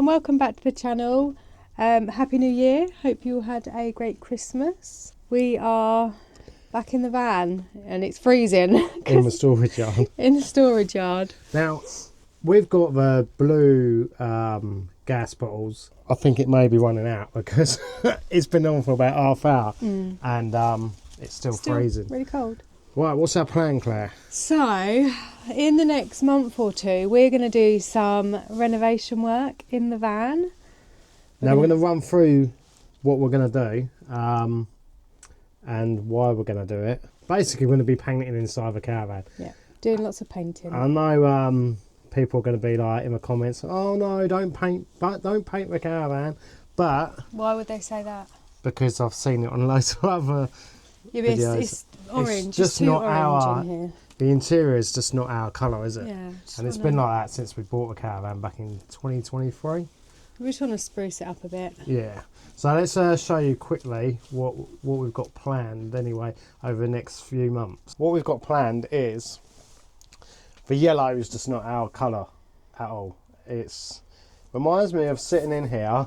everyone, welcome back to the channel. Happy New Year, hope you all had a great Christmas. We are back in the van and it's freezing. In the storage yard. In the storage yard. Now, we've got the blue gas bottles. I think it may be running out because it's been on for about half hour and it's still freezing. Really cold. Right, what's our plan, Claire? So, in the next month or two, we're going to do some renovation work in the van. Now we're going to run through what we're going to do and why we're going to do it. Basically, we're going to be painting inside the caravan. Yeah, doing lots of painting. I know people are going to be like in the comments, "Oh no, don't paint the caravan." But why would they say that? Because I've seen it on loads of other videos. It's orange. It's just too not orange our. in here. The interior is just not our colour, is it? Yeah. And it's been like that since we bought the caravan back in 2023. We just want to spruce it up a bit. Yeah. So let's show you quickly what we've got planned anyway over the next few months. What we've got planned is the yellow is just not our colour at all. It's reminds me of sitting in here,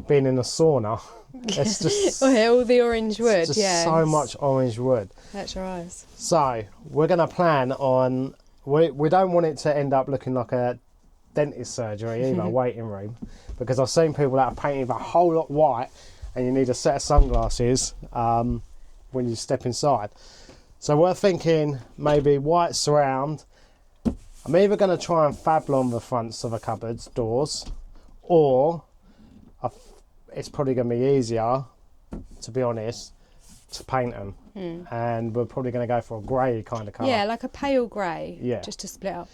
being in a sauna. It's just all the orange wood. it's just so much orange wood. That's your eyes. So we're going to plan on. We don't want it to end up looking like a dentist surgery either, waiting room, because I've seen people that are painting the whole lot white, and you need a set of sunglasses when you step inside. So we're thinking maybe white surround. I'm either going to try and fablon the fronts of the cupboards doors, or it's probably going to be easier, to be honest, to paint them. And we're probably going to go for a grey kind of colour. Yeah, like a pale grey. Yeah. Just to split up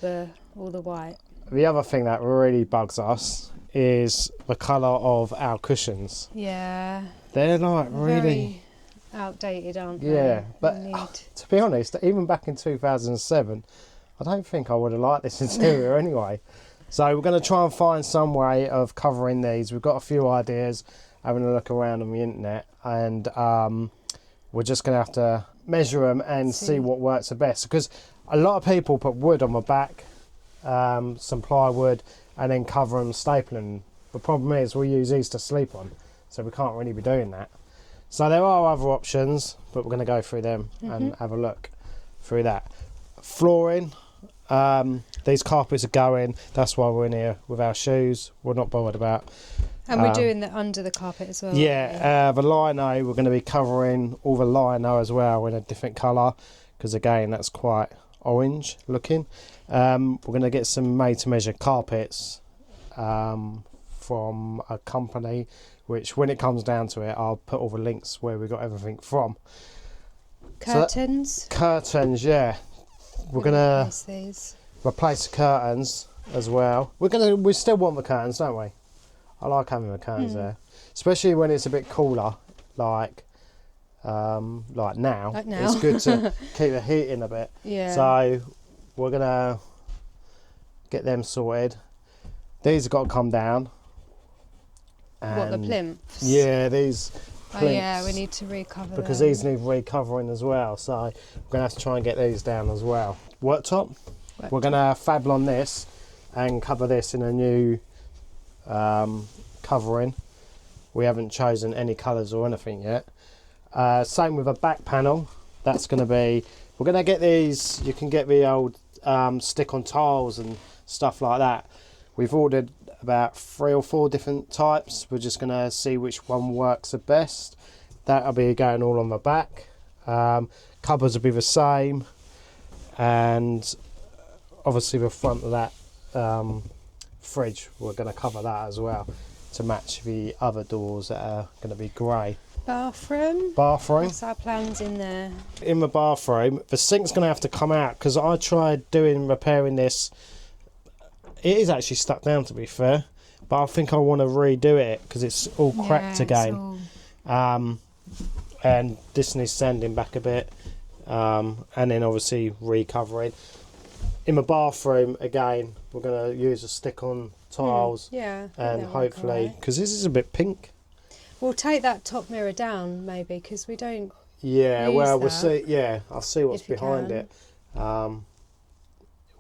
all the white. The other thing that really bugs us is the colour of our cushions. Yeah. They're like really very outdated, aren't they? Yeah, but to be honest, even back in 2007, I don't think I would have liked this interior anyway. So we're going to try and find some way of covering these. We've got a few ideas, having a look around on the internet, and we're just going to have to measure them and see what works the best. Because a lot of people put wood on the back, some plywood, and then cover them, stapling. The problem is we use these to sleep on, so we can't really be doing that. So there are other options, but we're going to go through them and have a look through that. Flooring. These carpets are going. That's why we're in here with our shoes. We're not bothered about. And we're doing the under the carpet as well. Yeah, the lino, we're going to be covering all the lino as well in a different colour, because again, that's quite orange looking. We're going to get some made-to-measure carpets from a company, which when it comes down to it, I'll put all the links where we got everything from. Curtains. Curtains, yeah. We're gonna replace the curtains as well. We still want the curtains, don't we? I like having the curtains there, especially when it's a bit cooler, like now. It's good to keep the heat in a bit. Yeah. So we're gonna get them sorted. These have got to come down. What, the plinths? Yeah, these plinths. Oh yeah, we need to recover because them. these need recovering as well. So we're gonna have to try and get these down as well. Worktop. We're gonna fablon this and cover this in a new covering. We haven't chosen any colours or anything yet. Same with a back panel. That's going to be, we're going to get these, you can get the old stick on tiles and stuff like that. We've ordered about 3 or 4 different types. We're just going to see which one works the best. That'll be going all on the back. Cupboards will be the same, and obviously the front of that fridge, we're going to cover that as well to match the other doors that are going to be grey. Bathroom. What's our plans in there? In the bathroom, the sink's going to have to come out, because I tried repairing this. It is actually stuck down, to be fair, but I think I want to redo it because it's all cracked again. And this needs sanding back a bit, and then obviously recovering. In the bathroom, again, we're going to use a stick-on tiles, and hopefully, because this is a bit pink. We'll take that top mirror down, maybe, because we don't. Yeah, use well, that, we'll see. Yeah, I'll see what's behind it.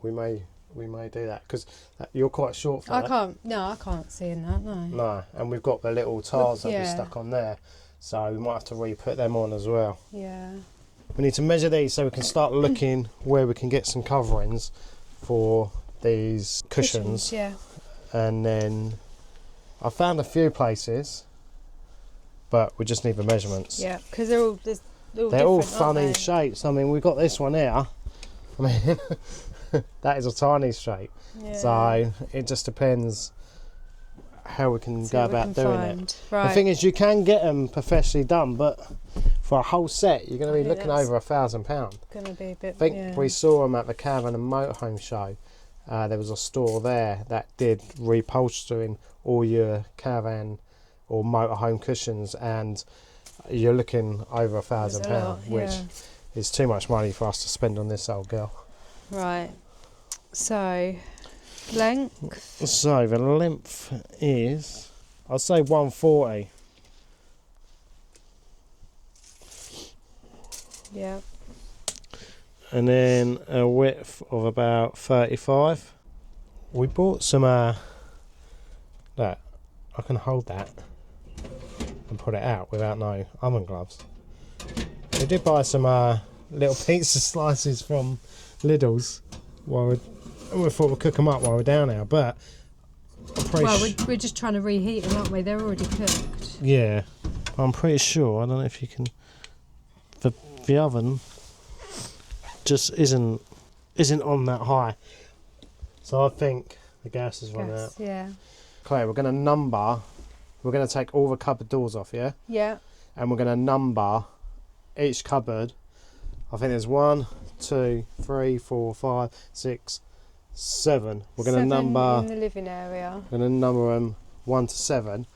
We may we may do that because you're quite short for that. I can't see in that, no. No, and we've got the little tiles that we yeah. stuck on there, so we might have to re-put them on as well. Yeah. We need to measure these so we can start looking where we can get some coverings for these cushions. Yeah. And then I found a few places, but we just need the measurements. Yeah, because they're all funny shapes. I mean, we've got this one here. I mean, that is a tiny shape. Yeah. So it just depends how we can go about doing it. Right. The thing is, you can get them professionally done, but for a whole set, you're going to be looking over £1,000. Going to be a bit. I think we saw them at the Caravan and Motorhome show. There was a store there that did reupholstering all your caravan or motorhome cushions, and you're looking over £1,000, which is too much money for us to spend on this old girl. Right. So, length. So the length is, I'll say 140. Yeah. And then a width of about 35. We bought some that I can hold that and put it out without no oven gloves. We did buy some little pizza slices from Lidl's while we thought we'd cook them up while we're down here, but I'm pretty we're just trying to reheat them, aren't we? They're already cooked. Yeah, I'm pretty sure. I don't know if you can. The oven just isn't on that high, so I think the gas has run out. Yeah. Claire, we're going to number. We're going to take all the cupboard doors off, yeah. Yeah. And we're going to number each cupboard. I think there's 1, 2, 3, 4, 5, 6, 7. We're going to number in the living area. We're going to number them 1 to 7.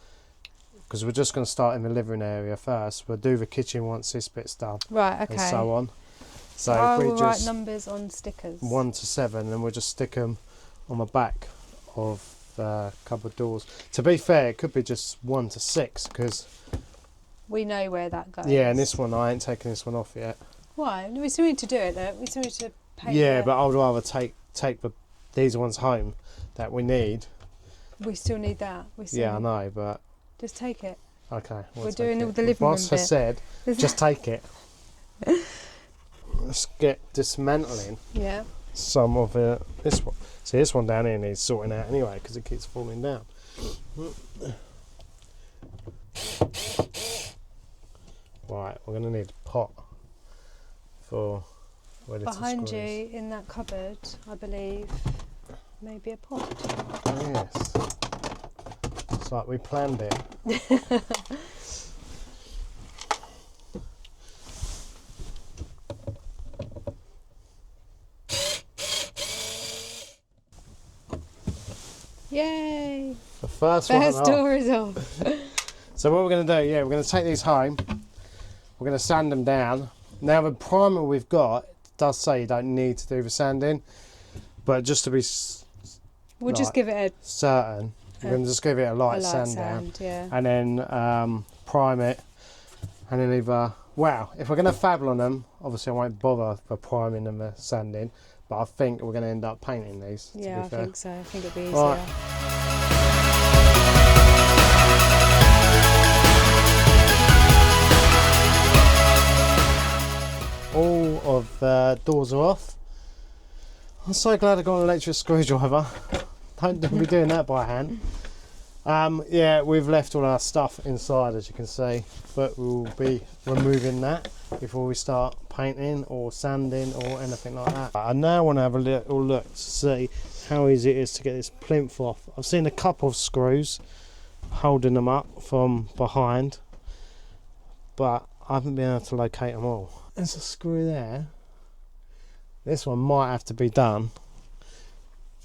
Because we're just going to start in the living area first. We'll do the kitchen once this bit's done. Right, okay. And so on. So I if we will just write numbers on stickers. 1 to 7, and we'll just stick them on the back of the cupboard doors. To be fair, it could be just 1 to 6 because we know where that goes. Yeah, and this one, I ain't taking this one off yet. Why? We still need to do it though. We still need to paint Yeah, it. but I'd rather take these ones home that we need. We still need that. Yeah, I know, but just take it. Okay, we're doing all the living room Once I said, just take it. Let's get dismantling. Yeah. Some of it. This one. See, this one down here needs sorting out anyway because it keeps falling down. Right, we're going to need a pot for ready to behind screws. you in that cupboard, I believe, maybe a pot. Oh, yes. It's like we planned it. Yay! The first one off. door is off. So what we're going to do, we're going to take these home. We're going to sand them down. Now the primer we've got does say you don't need to do the sanding, but just to be we'll just give it certain, we're going to just give it a light sand down, yeah. and then prime it, and then either, wow, if we're going to fabble on them, obviously I won't bother for priming and the sanding, but I think we're going to end up painting these. Yeah, I think so. I think it'll be easier. Right. All of the doors are off. I'm so glad I got an electric screwdriver. Don't be doing that by hand. Yeah, we've left all our stuff inside, as you can see, but we'll be removing that before we start painting or sanding or anything like that. I now want to have a little look to see how easy it is to get this plinth off. I've seen a couple of screws holding them up from behind, but I haven't been able to locate them all. There's a screw there. This one might have to be done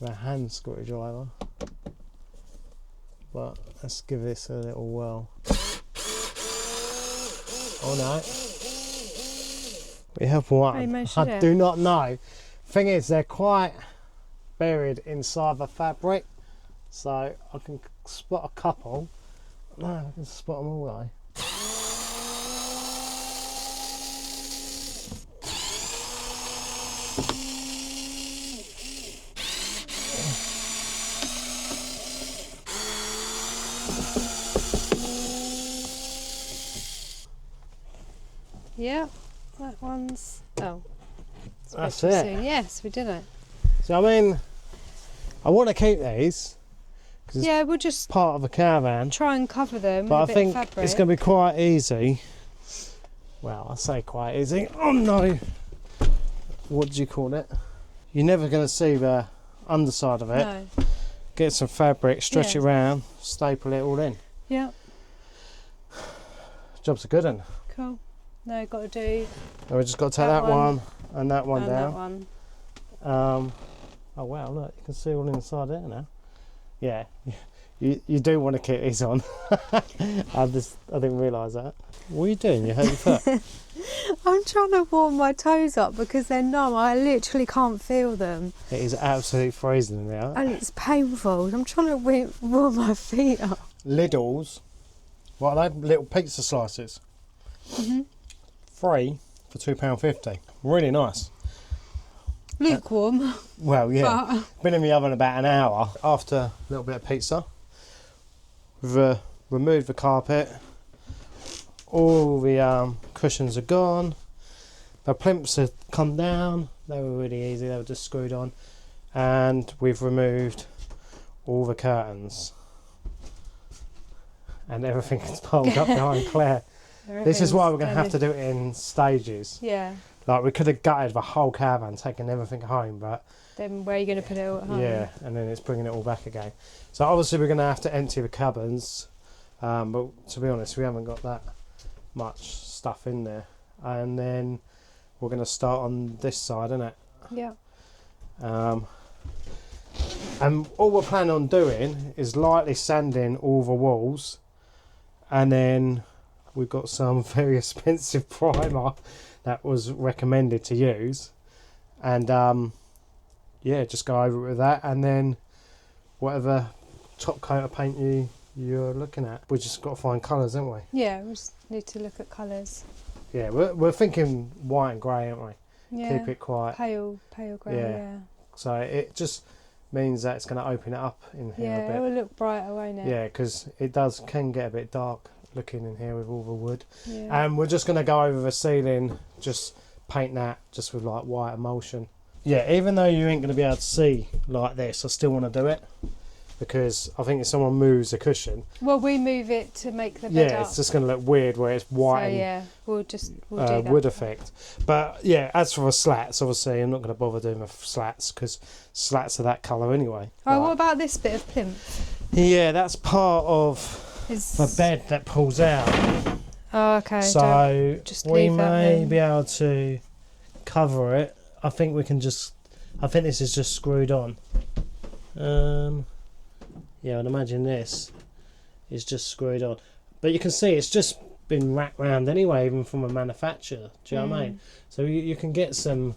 with a hand screwdriver, but let's give this a little whirl. Oh no, we have one. I do not know. Thing is, they're quite buried inside the fabric, so I can spot a couple. No, I can spot them all though. Yeah, that one's. Oh, That's it. soon. Yes, we did it. So I mean, I want to keep these because it's We'll just part of a caravan. try and cover them But I with a bit think of fabric. it's going to be quite easy. Well, I say quite easy. Oh no! What do you call it? You're never going to see the underside of it. No. Get some fabric, stretch it round, staple it all in. Yeah. Job's a good one. Cool. No, got to do. And we just got to take that one and that one and down. that one. Oh wow! Look, you can see all inside there now. Yeah, you do want to keep these on. I didn't realise that. What are you doing? You hurt your foot. I'm trying to warm my toes up because they're numb. I literally can't feel them. It is absolutely freezing now. And it's painful. I'm trying to warm my feet up. Lidl's. What are they? Little pizza slices. Mhm. 3 for £2.50. Really nice. Lukewarm. Well, yeah. But Been in the oven about an hour. After a little bit of pizza, we've removed the carpet. All the cushions are gone. The plimps have come down. They were really easy. They were just screwed on. And we've removed all the curtains. And everything is piled up behind Claire. This is why we're going to have to do it in stages. Yeah. Like, we could have gutted the whole caravan, taken everything home, but... Then where are you going to put it all at home? Yeah, and then it's bringing it all back again. So obviously we're going to have to empty the cupboards. But to be honest, we haven't got that much stuff in there. And then we're going to start on this side, isn't it? Yeah. And all we're planning on doing is lightly sanding all the walls. And then we've got some very expensive primer that was recommended to use. And yeah, just go over it with that. And then whatever top coat of paint you're looking at. We just got to find colours, haven't we? Yeah, we just need to look at colours. Yeah, we're thinking white and grey, aren't we? Yeah. Keep it quite Pale grey, yeah. So it just means that it's going to open it up in here a Yeah, bit. it will look brighter, won't it? Yeah, because it can get a bit dark looking in here with all the wood. Yeah. And we're just going to go over the ceiling, just paint that just with like white emulsion. Yeah, even though you ain't going to be able to see like this, I still want to do it. Because I think if someone moves a cushion... Well, we move it to make the bed up. Yeah, it's just going to look weird where it's white So, yeah, we'll do that. wood effect. But yeah, as for the slats, obviously I'm not going to bother doing the slats because slats are that colour anyway. Oh, Like, what about this bit of plinth? yeah, that's part of the bed that pulls out. Oh, okay. So just we leave that may then. be able to cover it. I think we can just... I think this is just screwed on. Yeah, I'd imagine this is just screwed on. But you can see it's just been wrapped round anyway, even from a manufacturer. Do you know what I mean? So you can get the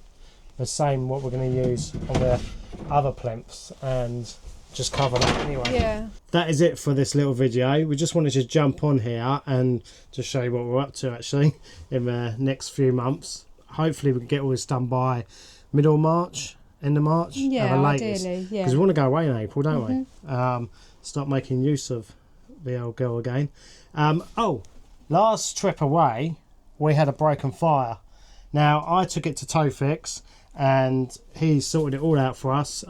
same what we're going to use on the other plinths and just cover that anyway. Yeah. That is it for this little video. We just wanted to jump on here and just show you what we're up to actually in the next few months. Hopefully we can get all this done by middle of March. End of March, Yeah, ideally, yeah. because we want to go away in April, don't we? Start making use of the old girl again. Last trip away, we had a broken fire. Now, I took it to Tofix, and he sorted it all out for us.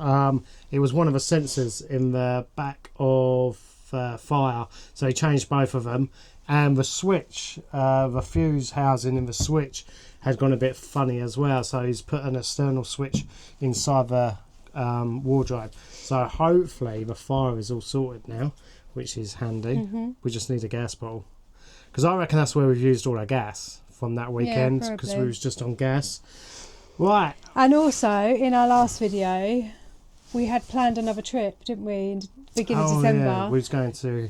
It was one of the sensors in the back of fire, so he changed both of them. And the switch, the fuse housing in the switch had gone a bit funny as well, so he's put an external switch inside the wardrobe. So hopefully the fire is all sorted now, which is handy. We just need a gas bottle, because I reckon that's where we've used all our gas from that weekend, because we was just on gas. Right. And also in our last video we had planned another trip, didn't we, in the beginning of December. Yeah, we was going to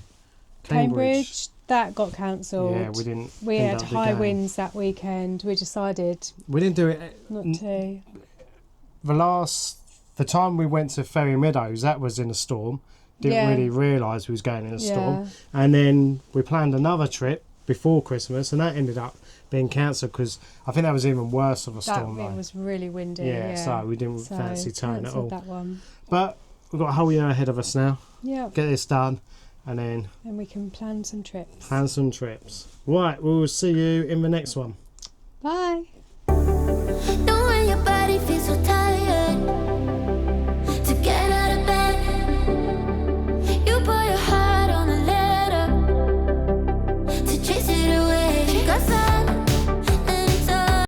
Cambridge. That got cancelled. Yeah, we didn't. We had high winds that weekend. We decided we didn't do it. Not to. The time we went to Ferry Meadows, that was in a storm. Didn't really realise we was going in a storm. And then we planned another trip before Christmas, and that ended up being cancelled because I think that was even worse of a storm. It was really windy. Yeah, so we didn't fancy towing at all. That one. But we've got a whole year ahead of us now. Yeah. Get this done. And then we can plan some trips. Right, we'll see you in the next one. Bye.